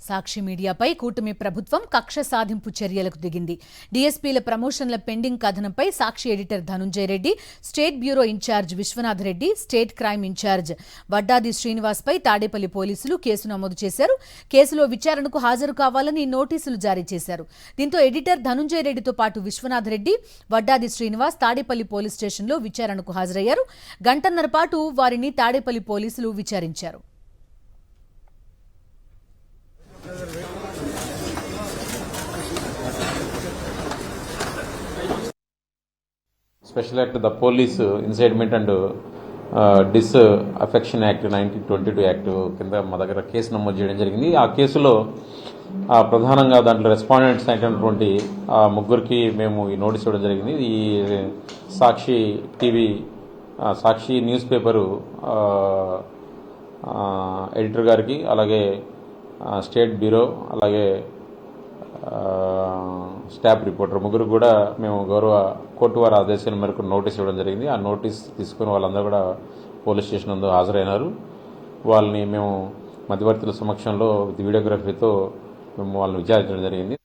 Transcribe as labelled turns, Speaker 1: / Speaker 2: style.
Speaker 1: సాక్షి మీడియాపై కూటమి ప్రభుత్వం కక్ష సాధింపు చర్యలకు దిగింది. డీఎస్పీల ప్రమోషన్ల పెండింగ్ కథనంపై Sakshi editor Dhanunjaya Reddy, state bureau incharge Vishwanath Reddy, state crime incharge Vaddadi శ్రీనివాస్పై తాడేపల్లి పోలీసులు కేసు నమోదు చేశారు. కేసులో విచారణకు హాజరు కావాలని నోటీసులు జారీ చేశారు. దీంతో ఎడిటర్ ధనుంజయ రెడ్డితో పాటు విశ్వనాథ్ రెడ్డి, వడ్డాది శ్రీనివాస్ తాడేపల్లి పోలీస్ స్టేషన్లో విచారణకు హాజరయ్యారు. గంటన్నర పాటు వారిని తాడేపల్లి పోలీసులు విచారించారు.
Speaker 2: Special Act, the Police Incitement and Disaffection Act 1922 Act కింద మా దగ్గర కేసు నమోదు చేయడం జరిగింది. ఆ కేసులో ప్రధానంగా దాంట్లో రెస్పాండెంట్స్ అయినటువంటి ముగ్గురికి మేము ఈ నోటీస్ ఇవ్వడం జరిగింది. ఈ సాక్షి టీవీ, సాక్షి న్యూస్ పేపరు ఎడిటర్ గారికి, అలాగే స్టేట్ బ్యూరో, అలాగే స్టాఫ్ రిపోర్టర్ ముగ్గురు కూడా మేము గౌరవ కోర్టు వారి ఆదేశాల మేరకు నోటీస్ ఇవ్వడం జరిగింది. ఆ నోటీస్ తీసుకుని వాళ్ళందరూ కూడా పోలీస్ స్టేషన్ నందు హాజరైనారు. వాళ్ళని మేము మధ్యవర్తుల సమక్షంలో వీడియోగ్రఫీతో మేము వాళ్ళని విచారించడం జరిగింది.